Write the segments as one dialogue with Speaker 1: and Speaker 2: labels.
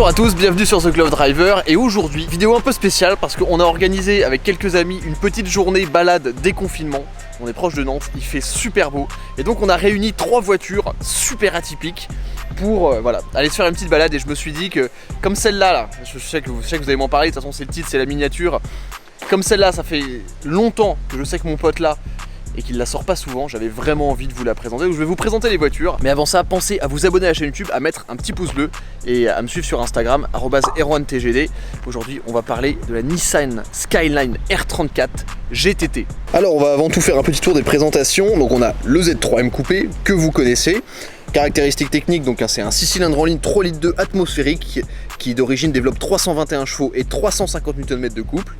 Speaker 1: Bonjour à tous, bienvenue sur The Glove Driver. Et aujourd'hui, vidéo un peu spéciale parce qu'on a organisé avec quelques amis une petite journée balade déconfinement. On est proche de Nantes, il fait super beau. Et donc on a réuni 3 voitures super atypiques pour voilà, aller se faire une petite balade. Et je me suis dit que comme celle-là, là, je sais que vous allez m'en parler, de toute façon c'est le titre, c'est la miniature. Comme celle-là, ça fait longtemps que je sais que mon pote là et qu'il la sort pas souvent, j'avais vraiment envie de vous la présenter. Donc je vais vous présenter les voitures, mais avant ça, pensez à vous abonner à la chaîne YouTube, à mettre un petit pouce bleu et à me suivre sur Instagram @erwan_tgd. Aujourd'hui, on va parler de la Nissan Skyline R34 GTT. Alors, on va avant tout faire un petit tour des présentations. Donc on a le Z3M coupé que vous connaissez. Caractéristiques techniques, donc c'est un 6 cylindres en ligne 3,2 litres atmosphérique qui d'origine développe 321 chevaux et 350 Nm de couple.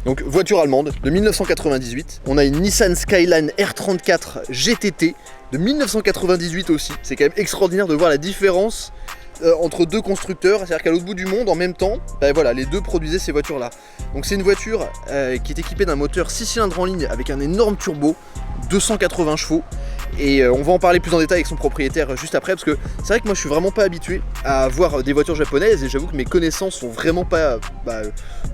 Speaker 1: Donc voiture allemande de 1998. On a une Nissan Skyline R34 GTT de 1998 aussi. C'est quand même extraordinaire de voir la différence entre deux constructeurs. C'est-à-dire qu'à l'autre bout du monde, en même temps, voilà, les deux produisaient ces voitures-là. Donc c'est une voiture qui est équipée d'un moteur 6 cylindres en ligne avec un énorme turbo, 280 chevaux. Et on va en parler plus en détail avec son propriétaire juste après, parce que c'est vrai que moi je suis vraiment pas habitué à voir des voitures japonaises et j'avoue que mes connaissances sont vraiment pas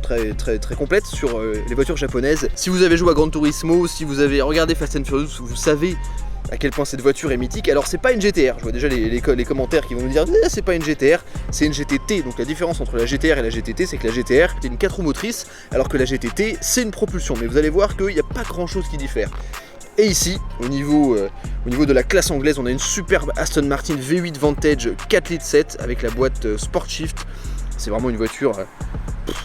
Speaker 1: très complètes sur les voitures japonaises. Si vous avez joué à Gran Turismo, si vous avez regardé Fast and Furious, vous savez à quel point cette voiture est mythique. Alors c'est pas une GTR, je vois déjà les commentaires qui vont nous dire c'est pas une GTR, c'est une GTT. Donc la différence entre la GTR et la GTT, c'est que la GTR c'est une 4 roues motrices alors que la GTT c'est une propulsion. Mais vous allez voir qu'il n'y a pas grand chose qui diffère. Et ici, au niveau de la classe anglaise, on a une superbe Aston Martin V8 Vantage 4,7 litres avec la boîte Sport Shift. C'est vraiment une voiture,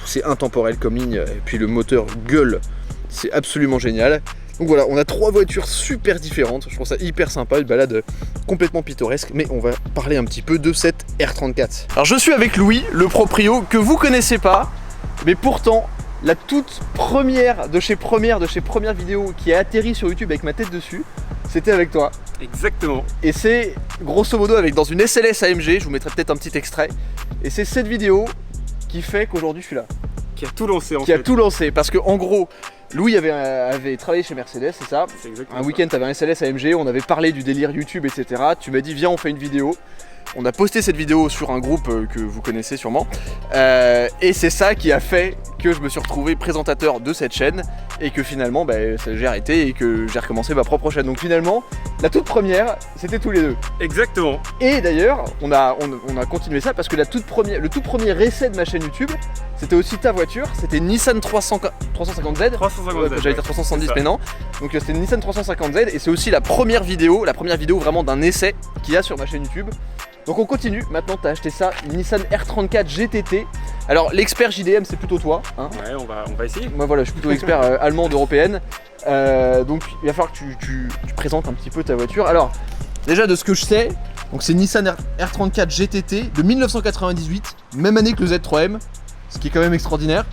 Speaker 1: c'est intemporel comme ligne, et puis le moteur gueule, c'est absolument génial. Donc voilà, on a 3 voitures super différentes, je trouve ça hyper sympa, une balade complètement pittoresque, mais on va parler un petit peu de cette R34. Alors je suis avec Louis, le proprio, que vous connaissez pas, mais pourtant, la toute première de chez première vidéo qui a atterri sur YouTube avec ma tête dessus, c'était avec toi.
Speaker 2: Exactement.
Speaker 1: Et c'est grosso modo avec dans une SLS AMG, je vous mettrai peut-être un petit extrait. Et c'est cette vidéo qui fait qu'aujourd'hui je suis là.
Speaker 2: Qui a tout lancé en fait.
Speaker 1: Qui a tout lancé, parce que en gros, Louis avait travaillé chez Mercedes, c'est ça?
Speaker 2: C'est exactement
Speaker 1: un week-end, t'avais un SLS AMG, on avait parlé du délire YouTube, etc. Tu m'as dit viens on fait une vidéo. On a posté cette vidéo sur un groupe que vous connaissez sûrement. Et c'est ça qui a fait que je me suis retrouvé présentateur de cette chaîne et que finalement j'ai arrêté et que j'ai recommencé ma propre chaîne. Donc finalement, la toute première, c'était tous les deux.
Speaker 2: Exactement.
Speaker 1: Et d'ailleurs, on a continué ça parce que le tout premier essai de ma chaîne YouTube, c'était aussi ta voiture, c'était Nissan 350Z.
Speaker 2: 350Z.
Speaker 1: J'allais dire 370 mais non. Donc c'était une Nissan 350Z et c'est aussi la première vidéo vraiment d'un essai qu'il y a sur ma chaîne YouTube. Donc on continue, maintenant tu as acheté ça, une Nissan R34 GTT. Alors l'expert JDM c'est plutôt toi, hein.
Speaker 2: Ouais, on va essayer.
Speaker 1: Moi voilà, je suis plutôt expert allemande, européenne. Donc il va falloir que tu présentes un petit peu ta voiture. Alors déjà de ce que je sais, donc c'est Nissan R34 GTT de 1998, même année que le Z3M, ce qui est quand même extraordinaire.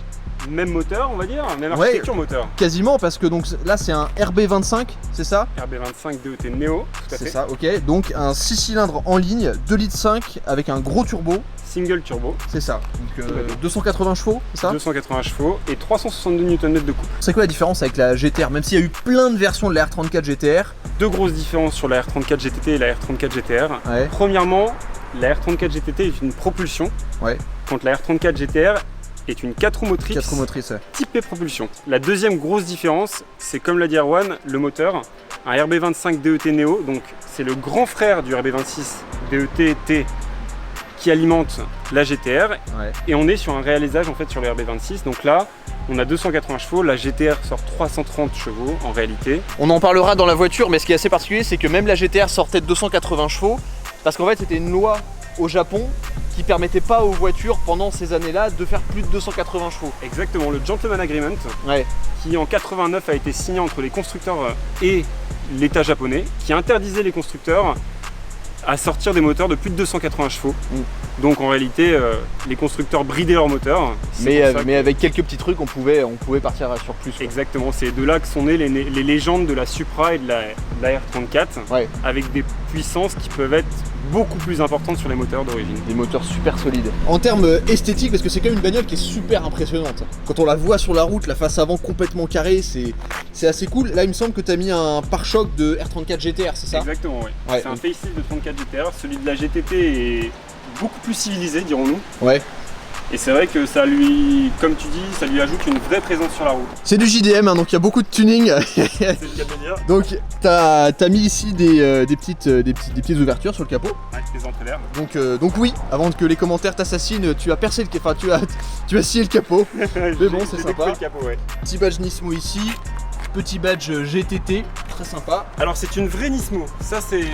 Speaker 2: Même moteur on va dire, même architecture moteur.
Speaker 1: Quasiment parce que donc là c'est un RB25, c'est ça?
Speaker 2: RB25 DET Neo, tout à fait.
Speaker 1: C'est ça, ok. Donc un 6 cylindres en ligne, 2,5 litres avec un gros turbo.
Speaker 2: Single turbo.
Speaker 1: C'est ça, donc 280 chevaux, c'est ça?
Speaker 2: 280 chevaux et 362 Nm de couple.
Speaker 1: C'est quoi la différence avec la GTR? Même s'il y a eu plein de versions de la R34 GTR.
Speaker 2: Deux grosses différences sur la R34 GTT et la R34 GTR.
Speaker 1: Ouais.
Speaker 2: Premièrement, la R34 GTT est une propulsion, quand la R34 GTR est une 4 roues motrices,
Speaker 1: ouais.
Speaker 2: typée propulsion. La deuxième grosse différence, c'est comme l'a dit Erwan, le moteur, un RB25 DET Neo, donc c'est le grand frère du RB26 DET T qui alimente la GTR, et on est sur un réalisage en fait sur le RB26, donc là on a 280 chevaux, la GTR sort 330 chevaux en réalité. On en parlera dans la voiture, mais ce qui est assez particulier c'est que même la GTR sortait de 280 chevaux, parce qu'en fait c'était une loi au Japon qui permettait pas aux voitures pendant ces années-là de faire plus de 280 chevaux. Exactement, le Gentleman Agreement, qui en 89 a été signé entre les constructeurs et l'État japonais, qui interdisait les constructeurs à sortir des moteurs de plus de 280 chevaux. Donc en réalité, les constructeurs bridaient leurs moteurs. Mais avec quelques petits trucs, on pouvait partir sur plus. Exactement, c'est de là que sont nées les légendes de la Supra et de la R34, avec des puissances qui peuvent être beaucoup plus importantes sur les moteurs d'origine. Des moteurs super solides.
Speaker 1: En termes esthétiques, parce que c'est quand même une bagnole qui est super impressionnante. Quand on la voit sur la route, la face avant complètement carrée, c'est assez cool. Là, il me semble que tu as mis un pare-choc de R34 GTR, c'est ça?
Speaker 2: Exactement, oui. C'est un facelift de 34 GTR. Celui de la GTT est beaucoup plus civilisé, dirons-nous. Et c'est vrai que ça lui, comme tu dis, ça lui ajoute une vraie présence sur la route.
Speaker 1: C'est du JDM, hein, donc il y a beaucoup de tuning.
Speaker 2: C'est le cas de le dire.
Speaker 1: Donc t'as mis ici des petites ouvertures sur le capot.
Speaker 2: Avec les entrées d'air.
Speaker 1: Donc oui, avant que les commentaires t'assassinent, tu as percé le capot, tu as scié le capot. Mais bon, c'est sympa.
Speaker 2: Le capot, ouais.
Speaker 1: Petit badge Nismo ici, petit badge GTT, très sympa.
Speaker 2: Alors c'est une vraie Nismo, ça c'est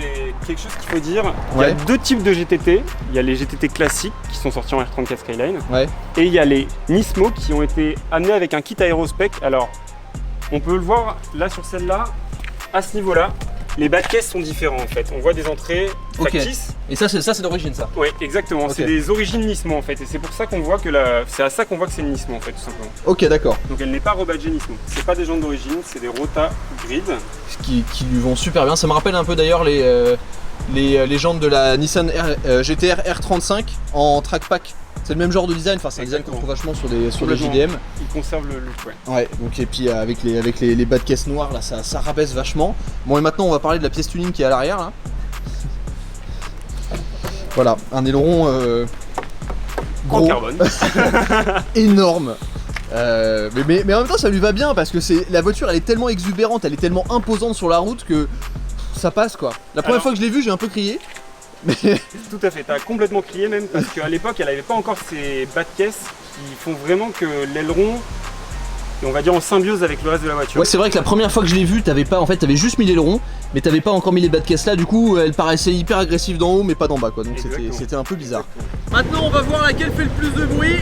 Speaker 2: quelque chose qu'il faut dire. Il y
Speaker 1: Ouais.
Speaker 2: a deux types de GTT, il y a les GTT classiques qui sont sortis en R34 Skyline,
Speaker 1: Ouais.
Speaker 2: et il y a les Nismo qui ont été amenés avec un kit aérospec. Alors on peut le voir là sur celle-là, à ce niveau-là, les bas de caisse sont différents en fait. On voit des entrées
Speaker 1: Ok.
Speaker 2: factices.
Speaker 1: Et ça c'est d'origine ça.
Speaker 2: Oui, exactement,
Speaker 1: Ok.
Speaker 2: c'est des origines Nismo en fait, et c'est pour ça qu'on voit que c'est à ça qu'on voit que c'est une Nismo en fait, tout simplement.
Speaker 1: Ok, d'accord.
Speaker 2: Donc elle n'est pas rebadgée Nismo, c'est pas des jantes d'origine, c'est des Rota Grid.
Speaker 1: Qui lui vont super bien. Ça me rappelle un peu d'ailleurs les jantes de la Nissan GTR R35 en track pack. C'est le même genre de design, enfin c'est un design qu'on
Speaker 2: Exactement.
Speaker 1: trouve vachement sur les
Speaker 2: Complètement.
Speaker 1: JDM.
Speaker 2: Ils conservent le look, ouais.
Speaker 1: Ouais, donc et puis avec les bas de caisse noirs là, ça rabaisse vachement. Bon et maintenant on va parler de la pièce tuning qui est à l'arrière là. Voilà, un aileron
Speaker 2: En
Speaker 1: gros,
Speaker 2: carbone.
Speaker 1: énorme. Mais en même temps ça lui va bien parce que la voiture elle est tellement exubérante, elle est tellement imposante sur la route que ça passe quoi. La première
Speaker 2: Alors-
Speaker 1: fois que je l'ai vue j'ai un peu crié. Mais
Speaker 2: Tout à fait, t'as complètement crié même parce qu'à l'époque elle avait pas encore ces bas de caisse qui font vraiment que l'aileron est, on va dire, en symbiose avec le reste de la voiture.
Speaker 1: ouais, c'est vrai que la première fois que je l'ai vue, t'avais juste mis l'aileron, mais t'avais pas encore mis les bas de caisse là, du coup elle paraissait hyper agressive d'en haut mais pas d'en bas quoi, donc
Speaker 2: Exactement.
Speaker 1: c'était un peu bizarre.
Speaker 2: Exactement.
Speaker 1: Maintenant on va voir laquelle fait le plus de bruit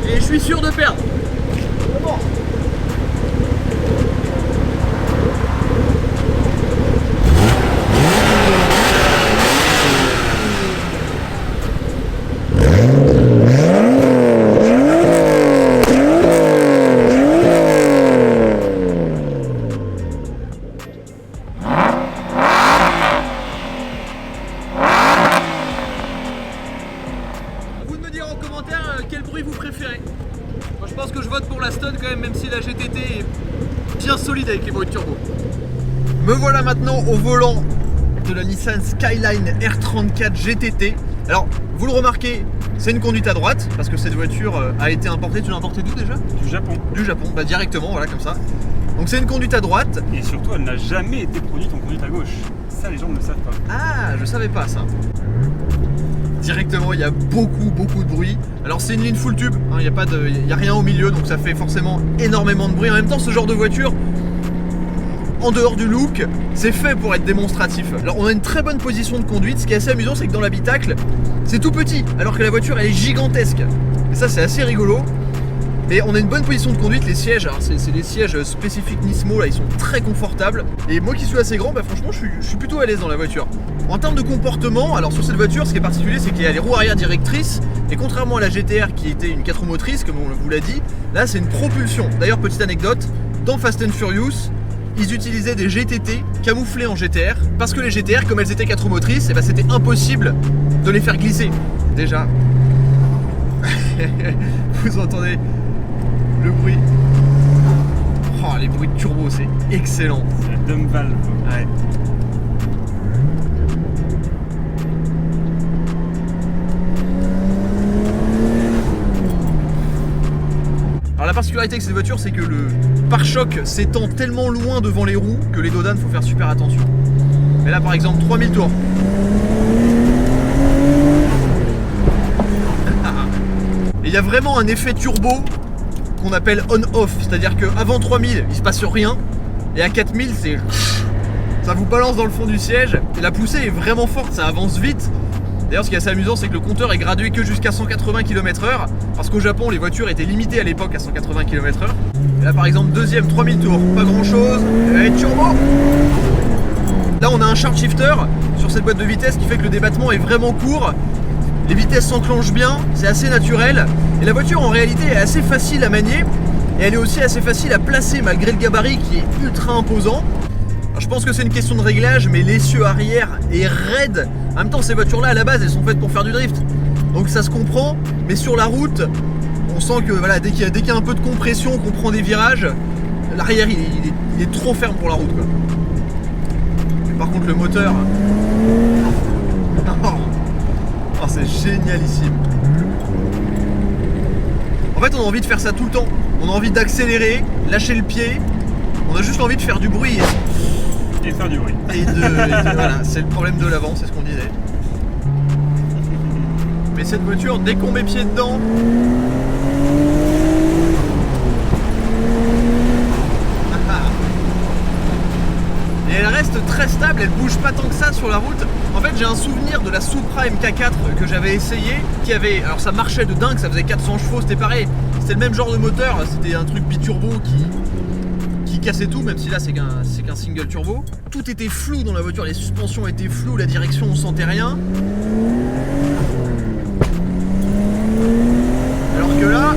Speaker 1: et je suis sûr de perdre. Comment ? Vous de me dire en commentaire quel bruit vous préférez. Moi je pense que je vote pour la Stone quand même si la GTT est bien solide avec les bruits de turbo. Me voilà maintenant au volant de la Nissan Skyline R34 GTT. Alors vous le remarquez, c'est une conduite à droite parce que cette voiture a été importée, tu l'as importée d'où déjà ?
Speaker 2: Du Japon.
Speaker 1: Du Japon, bah directement, voilà comme ça. Donc c'est une conduite à droite.
Speaker 2: Et surtout elle n'a jamais été produite en conduite à gauche. Ça les gens ne le savent pas.
Speaker 1: Ah, je savais pas ça. Directement, il y a beaucoup de bruit. Alors c'est une ligne full tube, il n'y a rien au milieu, donc ça fait forcément énormément de bruit. En même temps, ce genre de voiture, en dehors du look, c'est fait pour être démonstratif. Alors on a une très bonne position de conduite. Ce qui est assez amusant, c'est que dans l'habitacle, c'est tout petit, alors que la voiture elle est gigantesque. Et ça c'est assez rigolo. Mais on a une bonne position de conduite, les sièges, alors c'est des sièges spécifiques Nismo, là ils sont très confortables. Et moi qui suis assez grand, bah franchement je suis plutôt à l'aise dans la voiture. En termes de comportement, alors sur cette voiture, ce qui est particulier, c'est qu'il y a les roues arrière directrices. Et contrairement à la GTR qui était une 4 roues motrices, comme on vous l'a dit, là c'est une propulsion. D'ailleurs, petite anecdote, dans Fast and Furious, ils utilisaient des GTT camouflés en GTR, parce que les GTR, comme elles étaient 4 roues motrices, et bah, c'était impossible de les faire glisser. Déjà, vous entendez le bruit. Oh, les bruits de turbo, c'est excellent.
Speaker 2: C'est la dumb valve.
Speaker 1: Ouais. Alors la particularité avec cette voiture, c'est que le pare-choc s'étend tellement loin devant les roues que les dodanes, faut faire super attention. Mais là par exemple 3000 tours. Et il y a vraiment un effet turbo qu'on appelle on-off, c'est-à-dire qu'avant 3000 il se passe rien, et à 4000 c'est... ça vous balance dans le fond du siège, et la poussée est vraiment forte, ça avance vite. D'ailleurs ce qui est assez amusant, c'est que le compteur est gradué que jusqu'à 180 km/h, parce qu'au Japon les voitures étaient limitées à l'époque à 180 km/h. Et là par exemple deuxième 3000 tours, pas grand chose, et turbo. Là on a un sharp shifter sur cette boîte de vitesse qui fait que le débattement est vraiment court. Les vitesses s'enclenchent bien, c'est assez naturel. Et la voiture en réalité est assez facile à manier. Et elle est aussi assez facile à placer malgré le gabarit qui est ultra imposant. Alors, je pense que c'est une question de réglage, mais l'essieu arrière est raide. En même temps ces voitures là à la base elles sont faites pour faire du drift. Donc ça se comprend, mais sur la route, on sent que voilà, dès qu'il y a un peu de compression, qu'on prend des virages, l'arrière il est trop ferme pour la route quoi. Mais par contre le moteur... Oh, c'est génialissime. En fait, on a envie de faire ça tout le temps. On a envie d'accélérer, lâcher le pied. On a juste envie de faire du bruit.
Speaker 2: Et de faire du bruit.
Speaker 1: Voilà, c'est le problème de l'avant, c'est ce qu'on disait. Mais cette voiture, dès qu'on met pied dedans, et elle reste très stable, elle bouge pas tant que ça sur la route. En fait, j'ai un souvenir de la Supra MK4 que j'avais essayé, qui avait, alors ça marchait de dingue, ça faisait 400 chevaux, c'était pareil, c'était le même genre de moteur, c'était un truc biturbo qui cassait tout, même si là c'est qu'un single turbo. Tout était flou dans la voiture, les suspensions étaient floues, la direction on sentait rien. Alors que là,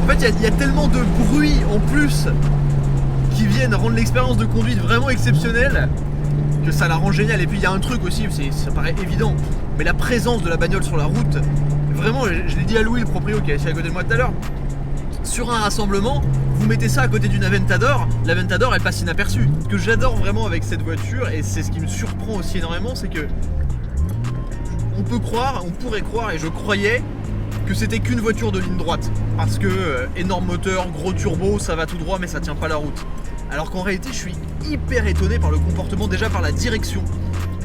Speaker 1: en fait il y a tellement de bruit en plus qui viennent rendre l'expérience de conduite vraiment exceptionnelle que ça la rend géniale. Et puis il y a un truc aussi, ça paraît évident, mais la présence de la bagnole sur la route, vraiment, je l'ai dit à Louis, le proprio qui est assis à côté de moi tout à l'heure, sur un rassemblement, vous mettez ça à côté d'une Aventador, l'Aventador elle passe inaperçue. Ce que j'adore vraiment avec cette voiture, et c'est ce qui me surprend aussi énormément, c'est que on pourrait croire, et je croyais que c'était qu'une voiture de ligne droite, parce que énorme moteur, gros turbo, ça va tout droit mais ça tient pas la route. Alors qu'en réalité je suis hyper étonné par le comportement, déjà par la direction,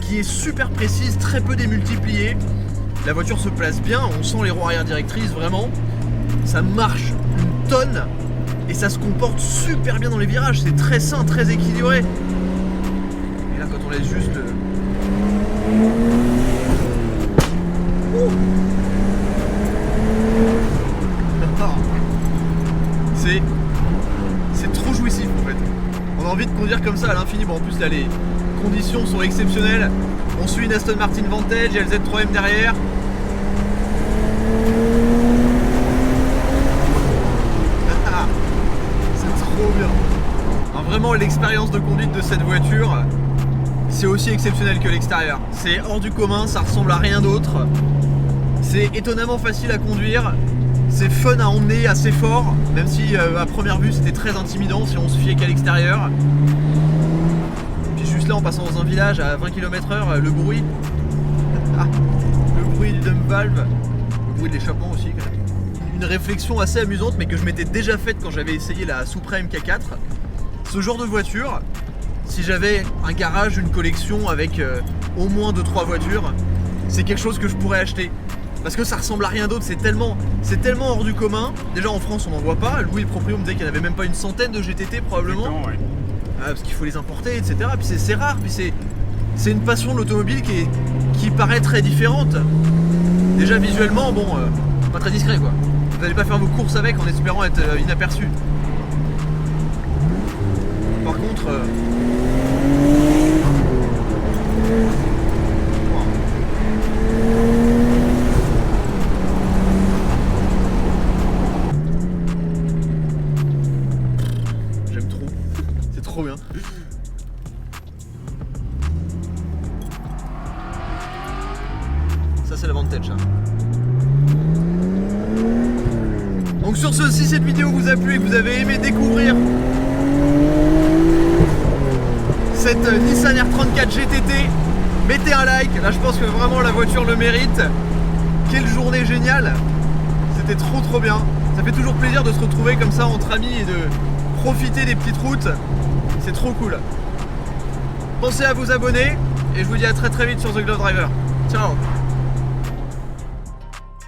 Speaker 1: qui est super précise, très peu démultipliée. La voiture se place bien, on sent les roues arrière directrices, vraiment. Ça marche une tonne et ça se comporte super bien dans les virages, c'est très sain, très équilibré. Et là quand on laisse juste le... C'est trop jouissif en fait. On a envie de conduire comme ça à l'infini. Bon en plus là les conditions sont exceptionnelles. On suit une Aston Martin Vantage, il y a le Z3M derrière. C'est trop bien. Alors, vraiment l'expérience de conduite de cette voiture, c'est aussi exceptionnel que l'extérieur. C'est hors du commun, ça ressemble à rien d'autre. C'est étonnamment facile à conduire. C'est fun à emmener assez fort, même si à première vue c'était très intimidant si on se fiait qu'à l'extérieur. Puis juste là en passant dans un village à 20 km/h, le bruit. Le bruit du dump valve, le bruit de l'échappement aussi quand même. Une réflexion assez amusante mais que je m'étais déjà faite quand j'avais essayé la Supra MK4. Ce genre de voiture, si j'avais un garage, une collection avec au moins 2-3 voitures, c'est quelque chose que je pourrais acheter. Parce que ça ressemble à rien d'autre, c'est tellement hors du commun. Déjà en France on n'en voit pas, Louis le proprio me disait qu'il n'y en avait même pas une centaine de GTT probablement. Ouais. Parce qu'il faut les importer, etc. Puis c'est rare, puis c'est une passion de l'automobile qui paraît très différente. Déjà visuellement, bon, pas très discret quoi. Vous n'allez pas faire vos courses avec en espérant être inaperçu. Par contre... trop bien. Ça c'est la Vantage. Donc sur ce, si cette vidéo vous a plu et que vous avez aimé découvrir cette Nissan R34 GTT, mettez un like. Là je pense que vraiment la voiture le mérite. Quelle journée géniale. C'était trop bien. Ça fait toujours plaisir de se retrouver comme ça entre amis et de profiter des petites routes. C'est trop cool. Pensez à vous abonner et je vous dis à très vite sur The Glove Driver. Ciao.